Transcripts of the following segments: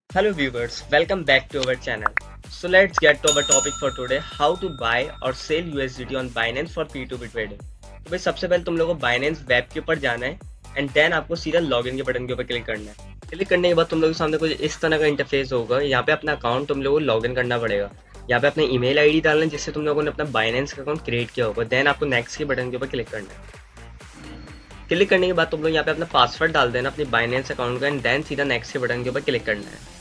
Hello viewers, welcome back to our channel. So let's get to our topic for today, how to buy or sell USDT on Binance for P2P trading. तो भाई सबसे पहले तुम लोगों को Binance web के ऊपर जाना है एंड देन आपको सीधा लॉगिन के बटन के ऊपर क्लिक करना है। क्लिक करने के बाद तुम लोगों के सामने कुछ इस तरह का इंटरफेस होगा। यहाँ पे अपना अकाउंट तुम लोगों को लॉगिन करना पड़ेगा। यहाँ पे अपने ईमेल आईडी डालना है जिससे तुम लोगों ने अपना Binance का अकाउंट क्रिएट किया होगा। देन आपको नेक्स्ट के बटन के ऊपर क्लिक करना है। क्लिक करने के बाद तुम लोग यहाँ पे अपना पासवर्ड डाल देना अपनी Binance अकाउंट का एंड देन सीधा नेक्स्ट के बटन के ऊपर क्लिक करना है।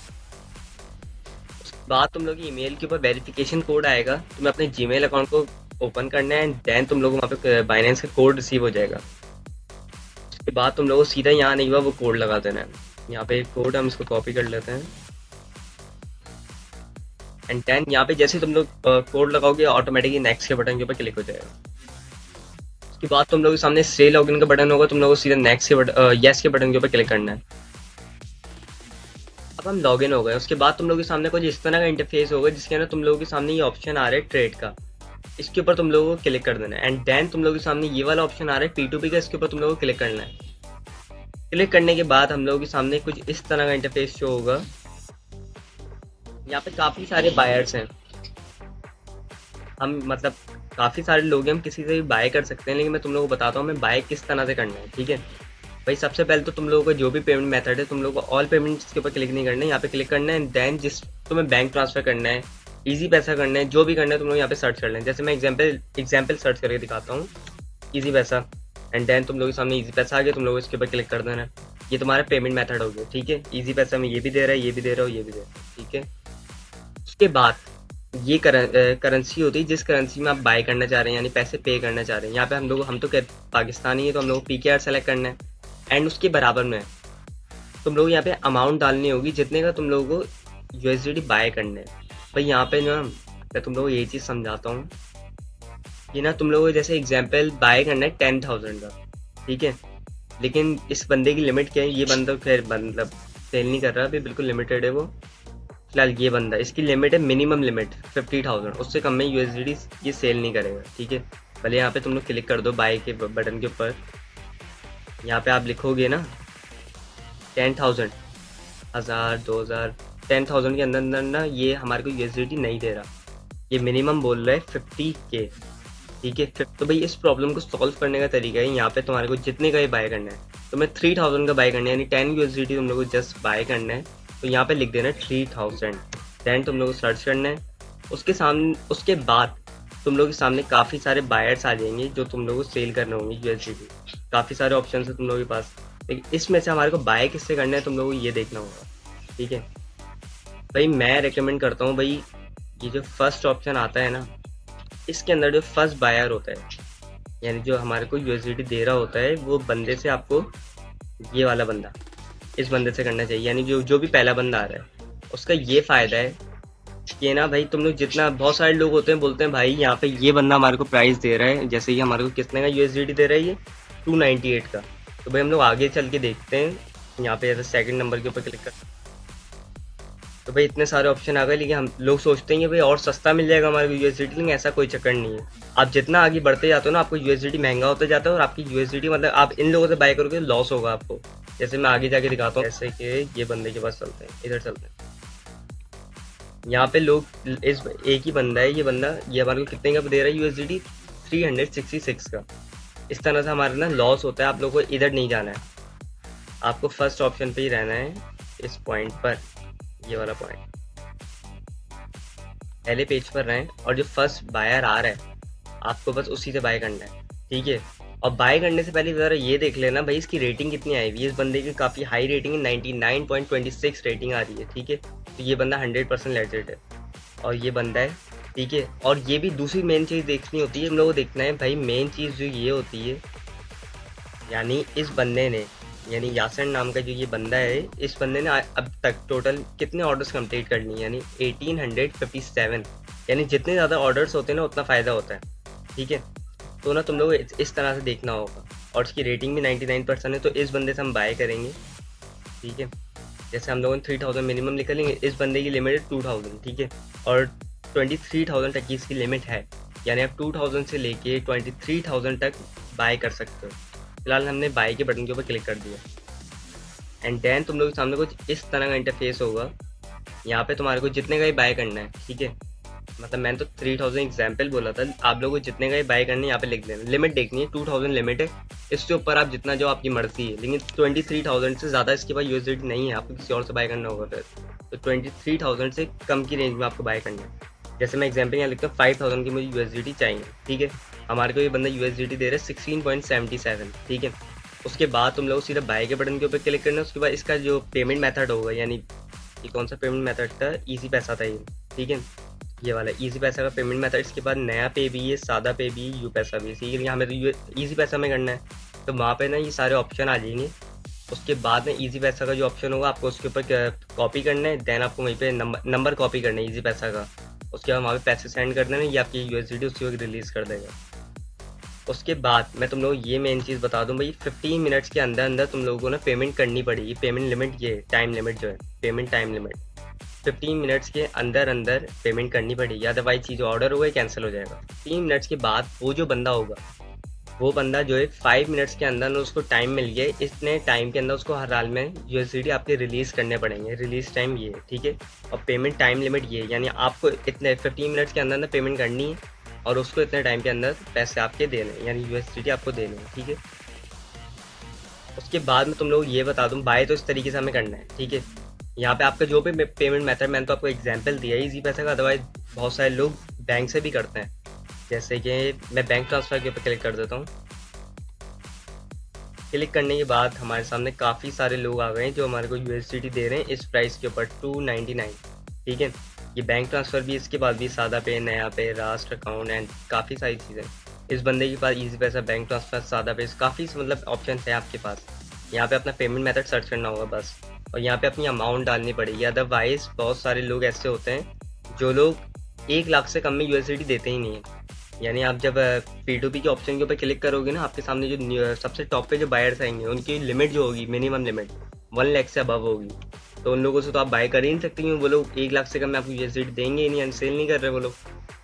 बाद तुम लोग की ईमेल के ऊपर वेरिफिकेशन कोड आएगा। तुम्हें अपने जीमेल अकाउंट को ओपन करना है एंड देन तुम लोग वहाँ पे बाइनेंस का कोड रिसीव हो जाएगा। उसके बाद तुम लोगों को सीधा यहाँ नहीं हुआ वो कोड लगा देना है। यहाँ पे एक कोड हम इसको कॉपी कर लेते हैं एंड देन यहाँ पे जैसे तुम लोग कोड लगाओगे ऑटोमेटिकली नेक्स्ट के बटन के ऊपर क्लिक हो जाएगा। उसके बाद तुम लोग के सामने से लॉगिन का बटन होगा। तुम लोगों को सीधा नेक्स्ट के येस के बटन के ऊपर क्लिक करना है। अब हम लॉगिन हो गए। उसके बाद तुम लोगों के सामने कुछ इस तरह का इंटरफेस होगा जिसके अंदर तुम लोगों के सामने ये ऑप्शन आ रहा है ट्रेड का। इसके ऊपर तुम लोगों को क्लिक कर देना है एंड देन तुम लोगों के सामने ये वाला ऑप्शन आ रहा है P2P का। इसके ऊपर तुम लोगों को क्लिक करना है। क्लिक करने के बाद हम लोगों के सामने कुछ इस तरह का इंटरफेस शो होगा। यहाँ पे काफी सारे बायर्स हैं। हम मतलब काफी सारे लोग हैं, हम किसी से भी बाय कर सकते हैं, लेकिन मैं तुम लोगों को बताता हूँ मैं बाय किस तरह से करना है। ठीक है भाई, सबसे पहले तो तुम लोगों का जो भी पेमेंट मेथड है तुम लोगों को ऑल पेमेंट्स के ऊपर क्लिक नहीं करना है। यहाँ पे क्लिक करना है एंड देन जिस तुम्हें बैंक ट्रांसफर करना है, इजी पैसा करना है, जो भी करना है तुम लोग यहाँ पे सर्च कर लें। जैसे मैं एग्जाम्पल सर्च करके दिखाता हूँ, इजी पैसा एंड देन तुम लोगों के सामने इजी पैसा आ गया। तुम लोग इसके ऊपर क्लिक कर देना है। ये तुम्हारा पेमेंट मेथड हो गया। ठीक है, इजी पैसा में ये भी दे रहा है, ये भी दे रहा है, ये भी दे रहा है। ठीक है, उसके बाद ये करेंसी होती है जिस करेंसी में आप बाय करना चाह रहे हैं, यानी पैसे पे करना चाह रहे हैं। यहाँ पे हम तो पाकिस्तानी है तो हम लोग PKR सेलेक्ट करना है एंड उसके बराबर में तुम लोग यहाँ पे अमाउंट डालनी होगी जितने का तुम लोगों को USDT बाय करना है। भाई यहाँ पे ना मैं तुम लोगों को ये चीज़ समझाता हूँ कि ना तुम लोगों को जैसे एग्जाम्पल बाय करना है 10,000 का। ठीक है, लेकिन इस बंदे की लिमिट क्या है, ये बंदा खैर मतलब सेल नहीं कर रहा अभी, बिल्कुल लिमिटेड है वो फिलहाल। ये बंदा इसकी लिमिट है मिनिमम लिमिट 50,000, उससे कम में USDT ये सेल नहीं करेगा। ठीक है, पहले यहाँ पे तुम लोग क्लिक कर दो बाय के बटन के ऊपर। यहाँ पे आप लिखोगे ना 10,000, 1000, 2000, 10,000 के अंदर अंदर ना ये हमारे को USDT नहीं दे रहा, ये मिनिमम बोल रहा है 50K। ठीक है, तो भाई इस प्रॉब्लम को सॉल्व करने का तरीका है, यहाँ पे तुम्हारे को जितने का ही बाय करना है, तुम्हें 3,000 का बाय करना है, यानी 10 USDT तुम लोग को जस्ट बाय करना है। तो यहाँ पे लिख देना 3,000, देन तुम लोग को सर्च करना है। उसके बाद तुम लोग के सामने काफ़ी सारे बायर्स आ जाएंगे जो तुम लोग को सेल करने होंगे USDT। काफ़ी सारे ऑप्शन है तुम लोगों के पास, लेकिन इसमें से हमारे को बाय किससे करना है तुम लोगों को ये देखना होगा। ठीक है भाई, मैं रेकमेंड करता हूँ भाई ये जो फर्स्ट ऑप्शन आता है ना, इसके अंदर जो फर्स्ट बायर होता है, यानी जो हमारे को USDT दे रहा होता है, वो बंदे से आपको ये वाला बंदा इस बंदे से करना चाहिए। यानी जो भी पहला बंदा आ रहा है उसका ये फ़ायदा है कि ना भाई तुम लोग जितना, बहुत सारे लोग होते हैं बोलते हैं भाई यहाँ पे ये बंदा हमारे को प्राइस दे रहा है, जैसे कि हमारे को कितने का USDT दे रहा है, ये 298 का। तो भाई हम लोग आगे चल के देखते हैं। यहाँ पे जैसे सेकंड नंबर के ऊपर क्लिक कर, तो भाई इतने सारे ऑप्शन आ गए, लेकिन हम लोग सोचते हैं कि भाई और सस्ता मिल जाएगा हमारे को USDT, लेकिन ऐसा कोई चक्कर नहीं है। आप जितना आगे बढ़ते जाते हो ना आपको USDT महंगा होता जाता है, और आपकी USDT मतलब आप इन लोगों से बाय करोगे लॉस होगा आपको। जैसे मैं आगे जाके दिखाता हूँ, जैसे कि ये बंदे के पास चलते हैं, इधर चलते हैं। यहाँ पे लोग इस एक ही बंदा है, ये बंदा ये हमारे को कितने का दे रहा है USDT 366 का। इस तरह से हमारा ना लॉस होता है। आप लोगों को इधर नहीं जाना है, आपको फर्स्ट ऑप्शन पे ही रहना है, इस पॉइंट पर, ये वाला पॉइंट पहले पेज पर रहें, और जो फर्स्ट बायर आ रहा है आपको बस उसी से बाय करना है। ठीक है, और बाय करने से पहले ज़रा ये देख लेना भाई इसकी रेटिंग कितनी आई हुई है। इस बंदे की काफ़ी हाई रेटिंग है, 99.26 रेटिंग आ रही है। ठीक है, तो ये बंदा 100% लेजिट है और ये बंदा है। ठीक है, और ये भी दूसरी मेन चीज़ देखनी होती है, हम लोगों को देखना है भाई मेन चीज़ जो ये होती है, यानी इस बंदे ने, यानी यासिर नाम का जो ये बंदा है, इस बंदे ने अब तक टोटल कितने ऑर्डर्स कंप्लीट कर लिए, यानी 1857। यानी जितने ज़्यादा ऑर्डर्स होते हैं ना उतना फ़ायदा होता है। ठीक है, तो ना तुम लोग इस तरह से देखना होगा, और उसकी रेटिंग भी 99% है, तो इस बंदे से हम बाय करेंगे। ठीक है, जैसे हम लोगों ने 3,000 मिनिमम निकल लेंगे, इस बंदे की लिमिट है 2,000। ठीक है, और 23,000 तक की इसकी लिमिट है, यानी आप 2,000 से लेके 23,000 तक बाय कर सकते हो। फिलहाल हमने बाय के बटन के ऊपर क्लिक कर दिया एंड देन तुम लोग के सामने कुछ इस तरह का इंटरफेस होगा। यहाँ पे तुम्हारे को जितने का ही बाय करना है, ठीक है। मतलब मैंने तो 3000 एग्जाम्पल बोला था, आप लोगों को जितने का ही बाय करना है यहाँ पे लिख देना। लिमिट देखनी है, 2000 लिमिट है, इससे ऊपर आप जितना जो आपकी मर्जी है, लेकिन 23,000 से ज़्यादा इसके पास यूएसडीटी नहीं है, आपको किसी और से बाय करना होगा फिर। तो 23,000 से कम की रेंज में आपको बाय करना है। जैसे मैं एग्जाम्पल यहाँ लिखता हूँ 5000 की मुझे यूएसडीटी चाहिए, ठीक है। हमारे को ये बंदा यूएसडीटी दे रहा है 16.77, ठीक है। उसके बाद तुम लोग सीधा बाय के बटन के ऊपर क्लिक करना है। उसके बाद इसका जो पेमेंट मेथड होगा, यानी ये कौन सा पेमेंट मेथड था, इजी पैसा था ये, ठीक है। ये वाला इजी पैसा का पेमेंट मेथड। इसके बाद नया पे भी है, सादा पे भी, यू पैसा भी, ठीक है। यहाँ हमें तो इजी पैसा में करना है, तो वहाँ पे ना ये सारे ऑप्शन आ जाएंगे। उसके बाद में इजी पैसा का जो ऑप्शन होगा आपको उसके ऊपर कॉपी करना है, देन आपको वहीं पे नंबर कॉपी करना है इजी पैसा का। उसके बाद वहाँ पे पैसे सेंड कर देना, ये आपकी यूएसडीटी उसके वक्त रिलीज़ कर देगा। उसके बाद मैं तुम लोगों को ये मेन चीज़ बता दूं भाई, 15 मिनट्स के अंदर अंदर तुम लोगों को ना पेमेंट करनी पड़ेगी। पेमेंट लिमिट ये टाइम लिमिट जो है, पेमेंट टाइम लिमिट 15 मिनट्स के अंदर अंदर पेमेंट करनी पड़ेगी, अदरवाइज चीज़ ऑर्डर होगा कैंसिल हो जाएगा। 3 मिनट्स के बाद वो जो बंदा होगा, वो बंदा जो है 5 मिनट्स के अंदर उसको टाइम मिल गया, इतने टाइम के अंदर उसको हर हाल में यूएसडीटी आपके रिलीज़ करने पड़ेंगे। रिलीज़ टाइम ये है, ठीक है। और पेमेंट टाइम लिमिट ये है, यानी आपको इतने 15 मिनट्स के अंदर अंदर पेमेंट करनी है और उसको इतने टाइम के अंदर पैसे आपके देने हैं, यानी यूएसडीटी आपको देने हैं, ठीक है। उसके बाद में तुम लोग ये बता दूं, बाय तो इस तरीके से हमें करना है, ठीक है। यहाँ पे आपका जो भी पेमेंट मेथड, मैंने तो आपको एग्जांपल दिया है इजी पैसे का, अदरवाइज बहुत सारे लोग बैंक से भी करते हैं। जैसे कि मैं बैंक ट्रांसफ़र के ऊपर क्लिक कर देता हूँ। क्लिक करने के बाद हमारे सामने काफ़ी सारे लोग आ गए हैं जो हमारे को यूएसडीटी दे रहे हैं इस प्राइस के ऊपर 299, ठीक है। ये बैंक ट्रांसफ़र भी, इसके बाद भी सादा पे, नया पे, रास्ट अकाउंट एंड काफ़ी सारी चीज़ें। इस बंदे के पास इजी पैसा, बैंक ट्रांसफ़र, सादा पे, काफ़ी मतलब ऑप्शन है आपके पास। यहाँ पे अपना पेमेंट मेथड सर्च करना होगा बस, और यहाँ पे अपनी अमाउंट डालनी पड़ेगी। अदरवाइज बहुत सारे लोग ऐसे होते हैं जो लोग 1 लाख से कम में यूएसडीटी देते ही नहीं है। यानी आप जब P2P के ऑप्शन के ऊपर क्लिक करोगे ना, आपके सामने जो सबसे टॉप पे जो बायर्स आएंगे, उनकी लिमिट जो होगी, मिनिमम लिमिट 1 लाख से अबव होगी। तो उन लोगों से तो आप बाय कर ही नहीं सकते, क्योंकि वो लोग 1 लाख से कम में आपको यूएसडीटी देंगे ही नहीं, सेल नहीं कर रहे वो लोग।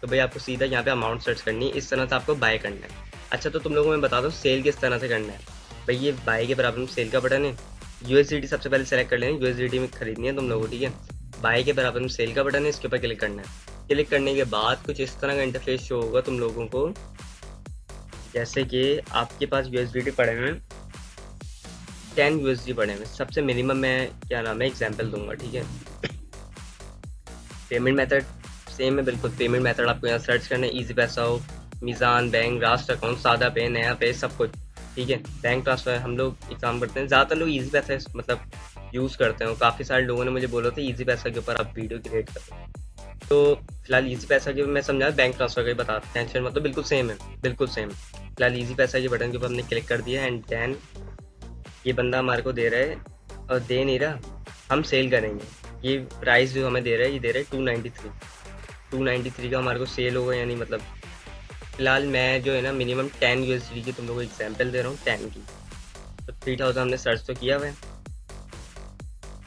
तो भाई आपको सीधा यहाँ पे अमाउंट सर्च करनी है, इस तरह से आपको बाय करना है। अच्छा, तो तुम लोगों को मैं बता दूँ सेल किस तरह से करना है। भाई ये बाय के बराबर में सेल का बटन है, यूएसडीटी सबसे पहले सेलेक्ट कर लेना, यूएसडीटी में खरीदनी है तुम लोगों को, ठीक है। बाय के बराबर में सेल का बटन है, इसके ऊपर क्लिक करना है। क्लिक करने के बाद कुछ इस तरह का इंटरफेस शो होगा तुम लोगों को। जैसे कि आपके पास यूएसडीटी पड़े हुए हैं 10 यूएसडी पड़े हुए, सबसे मिनिमम मैं क्या नाम है एग्जांपल दूंगा, ठीक है। पेमेंट मेथड सेम है बिल्कुल। पेमेंट मेथड आपको यहाँ सर्च करना है, इजी पैसा हो, मीज़ान, बैंक, रास्ट अकाउंट, सादा पे, नया पे, सब कुछ, ठीक है। बैंक ट्रांसफ़र हम लोग एक काम करते हैं, ज़्यादातर लोग इजी पैसा मतलब यूज़ करते हैं। काफ़ी सारे लोगों ने मुझे बोला था इजी पैसा के ऊपर आप वीडियो क्रिएट करो, तो फिलहाल इजी पैसा के मैं समझा, बैंक ट्रांसफ़र का ही बता, टेंशन मतलब बिल्कुल सेम है, बिल्कुल सेम। फिलहाल इजी पैसा के बटन के ऊपर हमने क्लिक कर दिया एंड देन ये बंदा हमारे को दे रहा है, और दे नहीं रहा, हम सेल करेंगे। ये प्राइस जो हमें दे रहा है, ये दे रहा है 293 का हमारे को सेल होगा, यानी मतलब फिलहाल मैं जो है ना मिनिमम 10 यूएसडी की तुम लोगों को एग्जाम्पल दे रहा हूँ, 10 की। तो 3000 हमने सर्च तो किया हुआ है,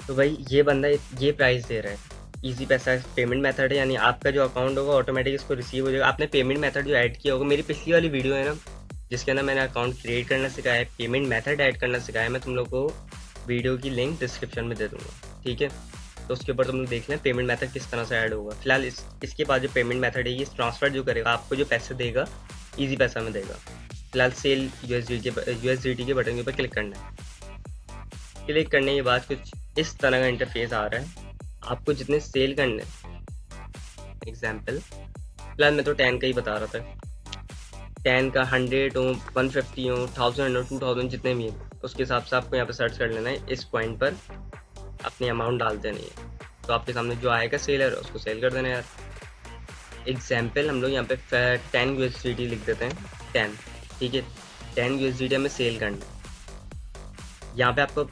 तो भाई ये बंदा ये प्राइस दे रहा है। इजी पैसा पेमेंट मेथड है, यानी आपका जो अकाउंट होगा ऑटोमेटिक इसको रिसीव हो जाएगा। आपने पेमेंट मेथड जो ऐड किया होगा, मेरी पिछली वाली वीडियो है ना जिसके अंदर मैंने अकाउंट क्रिएट करना सिखाया है, पेमेंट मेथड ऐड करना सिखाया है, मैं तुम लोग को वीडियो की लिंक डिस्क्रिप्शन में दे दूँगा, ठीक है। तो उसके ऊपर तुम लोग देख लें पेमेंट मेथड किस तरह से ऐड होगा। फिलहाल इसके बाद जो पेमेंट मेथड है, ये ट्रांसफ़र जो करेगा आपको जो पैसे देगा ईजी पैसा में देगा। फिलहाल सेल यूएसडीटी के बटन के ऊपर क्लिक करना है। क्लिक करने के बाद कुछ इस तरह का इंटरफेस आ रहा है, आपको जितने सेल करने एग्जाम्पल, फिलहाल मैं तो 10 का ही बता रहा था, 10 का 100 हो, 150 हो, 1000 हो, 2000 जितने भी हैं, उसके हिसाब से आपको यहाँ पे सर्च कर लेना है। इस पॉइंट पर अपनी अमाउंट डाल देनी है, तो आपके सामने जो आएगा सेलर उसको सेल कर देना यार। एग्जाम्पल हम लोग यहाँ पे 10 यूएसडीटी लिख देते हैं, 10, ठीक है। 10 यूएसडीटी हमें सेल करना है। यहाँ पे आपको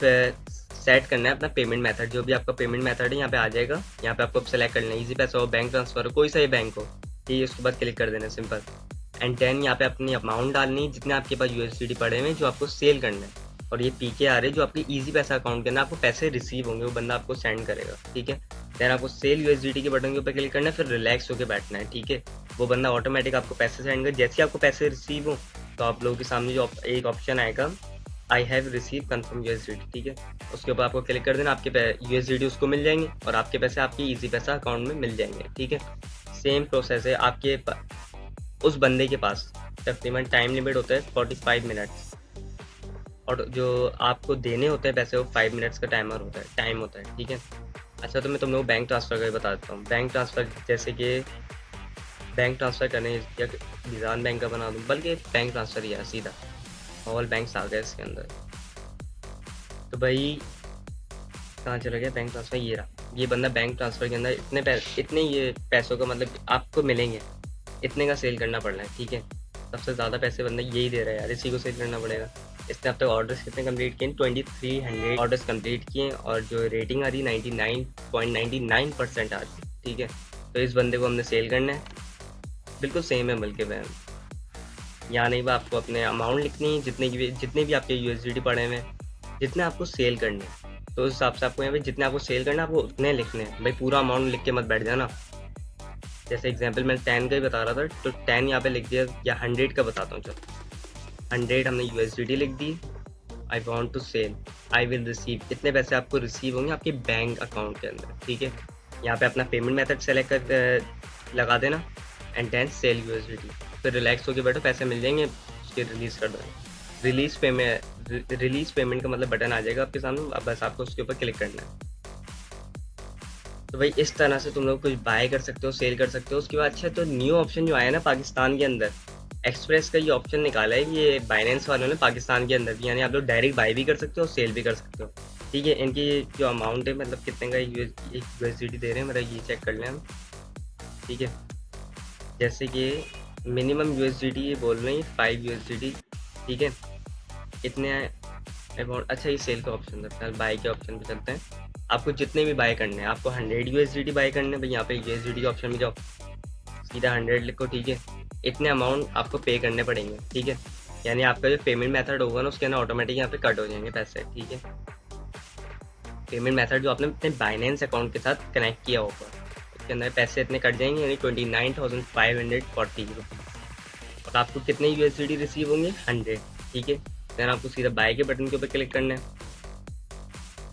सेट करना है अपना पेमेंट मेथड, जो भी आपका पेमेंट मेथड है यहाँ पे आ जाएगा। यहाँ पे आपको सेलेक्ट करना है, इजी पैसा हो, बैंक ट्रांसफ़र हो, कोई सा ही बैंक हो, ठीक है। उसके बाद क्लिक कर देना सिंपल, एंड देन यहाँ पे अपनी अमाउंट डालनी है जितने आपके पास यूएसडीटी पड़े हुए हैं जो आपको सेल करना है। और ये पीके आ रहे जो आपके इजी पैसा अकाउंट के अंदर आपको पैसे रिसीव होंगे, वो बंदा आपको सेंड करेगा, ठीक है। देन आपको सेल यूएसडीटी के बटन के ऊपर क्लिक करना है, फिर रिलैक्स होकर बैठना है, ठीक है। वो बंदा ऑटोमेटिक आपको पैसे सेंड कर, जैसे ही आपको पैसे रिसीव हो तो आप लोगों के सामने जो एक ऑप्शन आएगा I have receive confirm USDT, ठीक है। उसके ऊपर आपको क्लिक कर देना, आपके यूएसडीटी उसको मिल जाएंगे और आपके पैसे आपके ईजी पैसा अकाउंट में मिल जाएंगे, ठीक है। सेम प्रोसेस है आपके उस बंदे के पास। तकरीबन टाइम लिमिट होता है 45 मिनट्स और जो आपको देने होते हैं पैसे वो 5 मिनट्स का टाइम होता है, ठीक है। अच्छा, तो मैं तुम लोग बैंक ट्रांसफ़र का बता देता हूँ। बैंक ट्रांसफ़र जैसे कि बैंक ट्रांसफ़र करने या किसान बैंक का बना दूँ, बल्कि बैंक ट्रांसफ़र ही है सीधा, ऑल बैंक्स आ गए इसके अंदर। तो भाई कहाँ चला गया बैंक ट्रांसफ़र, ये रहा। ये बंदा बैंक ट्रांसफ़र के अंदर इतने ये पैसों का मतलब आपको मिलेंगे, इतने का सेल करना पड़ रहा है, ठीक है। सबसे ज़्यादा पैसे बंदा यही दे रहा है यार, इसी को सेल करना पड़ेगा। इसने अब तक ऑर्डर्स कितने कंप्लीट किए, 2300 ऑर्डर्स कंप्लीट किए और जो रेटिंग आ रही 99.99% आ रही, ठीक है। तो इस बंदे को हमने सेल करना है, बिल्कुल सेम है बल्कि वह यहाँ नहीं, आपको अपने अमाउंट लिखनी है, जितने भी आपके यूएसडीटी पड़े हुए हैं, जितने आपको सेल करने हैं। तो उस हिसाब से आपको यहाँ पे जितने आपको सेल करना है आपको उतने लिखने हैं भाई, पूरा अमाउंट लिख के मत बैठ जाना। जैसे एग्जांपल मैं 10 का ही बता रहा था, तो 10 यहाँ पे लिख दिया, या 100 का बताता हूँ। चलो 100 हमने यूएसडीटी लिख दी। I want to sell, I will receive, इतने पैसे आपको रिसीव होंगे आपके बैंक अकाउंट के अंदर, ठीक है। यहाँ पे अपना पेमेंट मेथड सेलेक्ट कर लगा देना एंड देन सेल यूएसडीटी। फिर रिलैक्स होकर बैठो, पैसे मिल जाएंगे, उसके रिलीज़ कर दो। रिलीज़ पेमेंट का मतलब बटन आ जाएगा आपके सामने, अब बस आपको उसके ऊपर क्लिक करना है। तो भाई इस तरह से तुम लोग कुछ बाय कर सकते हो, सेल कर सकते हो। उसके बाद अच्छा, तो न्यू ऑप्शन जो आया ना पाकिस्तान के अंदर, एक्सप्रेस का ये ऑप्शन निकाला है ये बाइनेंस वालों ने पाकिस्तान के अंदर भी, यानी आप लोग डायरेक्ट बाय भी कर सकते हो, सेल भी कर सकते हो, ठीक है। इनकी जो अमाउंट है, मतलब कितने का यूएसडीटी दे रहे हैं, मेरा ये चेक कर लें हम, ठीक है। जैसे कि मिनिमम यूएसडीटी ये बोल रहे हैं 5 यूएसडीटी, ठीक है। इतने अमाउंट। अच्छा, ये सेल का ऑप्शन था, बाय के ऑप्शन पे चलते हैं। आपको जितने भी बाय करने हैं, आपको 100 यूएसडीटी बाय करने हैं भाई, यहाँ पे यूएसडीटी के ऑप्शन में जाओ, सीधा 100 लिखो, ठीक है। इतने अमाउंट आपको पे करने पड़ेंगे, ठीक है। यानी आपका जो पेमेंट मेथड होगा ना, उसके अंदर ऑटोमेटिक यहाँ पे कट हो जाएंगे पैसे, ठीक है। पेमेंट मेथड जो आपने अपने बाइनेंस अकाउंट के साथ कनेक्ट किया होगा, उसके अंदर पैसे इतने कट जाएंगे, यानी 29,540 रुपीज़। और आपको कितने यूएसडीटी रिसीव होंगे, 100, ठीक है। देन आपको सीधा बाय के बटन के ऊपर क्लिक करना है।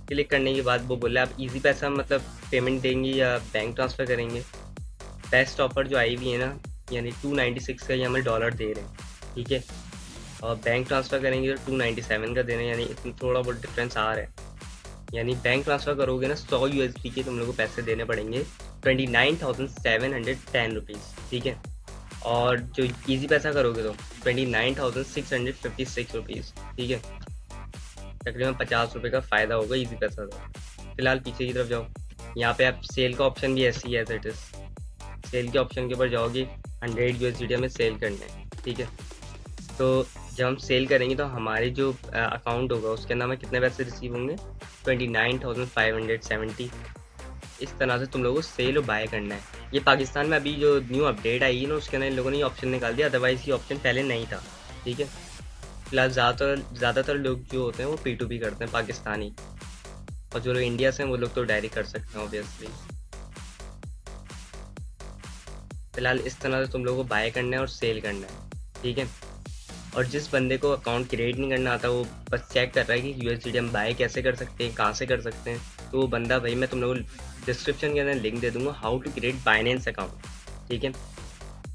क्लिक करने के बाद वो बोले आप इजी पैसा मतलब पेमेंट देंगे या बैंक ट्रांसफ़र करेंगे। बेस्ट ऑफर जो आई हुई है ना, यानी 296 का ये हमें डॉलर दे रहे हैं, ठीक है। और बैंक ट्रांसफ़र करेंगे तो 297 का दे रहे हैं, यानी इतना थोड़ा बहुत डिफरेंस आ रहा है। यानी बैंक ट्रांसफ़र करोगे ना 100 यूएसडी के तुम लोग को पैसे देने पड़ेंगे 29,710 रुपीज़, ठीक है। और जो इजी पैसा करोगे तो 29,656 रुपीज़, ठीक है। तकरीबन 50 रुपये का फ़ायदा होगा इजी पैसा का। फिलहाल पीछे की तरफ जाओ, यहाँ पे आप सेल का ऑप्शन भी ऐसी है, एज इट इज़। सेल के ऑप्शन के ऊपर जाओगे, 100 यूएसडीटी में सेल करना है, ठीक है। तो जब हम सेल करेंगे तो हमारे जो अकाउंट होगा उसके अंदर हमें कितने पैसे रिसीव होंगे, 29,570। इस तरह से तुम लोगों को सेल और बाय करना है। ये पाकिस्तान में अभी जो न्यू अपडेट आई है ना, उसके अंदर इन लोगों ने ये ऑप्शन निकाल दिया, अदरवाइज़ ये ऑप्शन पहले नहीं था, ठीक है। फिलहाल ज़्यादातर लोग जो होते हैं वो P2P करते हैं, पाकिस्तानी। और जो लोग इंडिया से हैं वो लोग तो डायरेक्ट कर सकते हैं ऑब्वियसली। फिलहाल इस तरह से तुम लोगों को बाय करना है और सेल करना है, ठीक है। और जिस बंदे को अकाउंट क्रिएट नहीं करना आता, वो बस चेक कर रहा है कि यूएसडीटी हम बाय कैसे कर सकते हैं, कहाँ से कर सकते हैं, तो वो बंदा भाई मैं तुम लोगों को डिस्क्रिप्शन के अंदर लिंक दे दूँगा, how to create Binance account, ठीक है।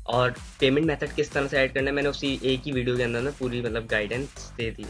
और पेमेंट मेथड किस तरह से ऐड करना है, मैंने उसी एक ही वीडियो के अंदर ना पूरी मतलब गाइडेंस दे दी है।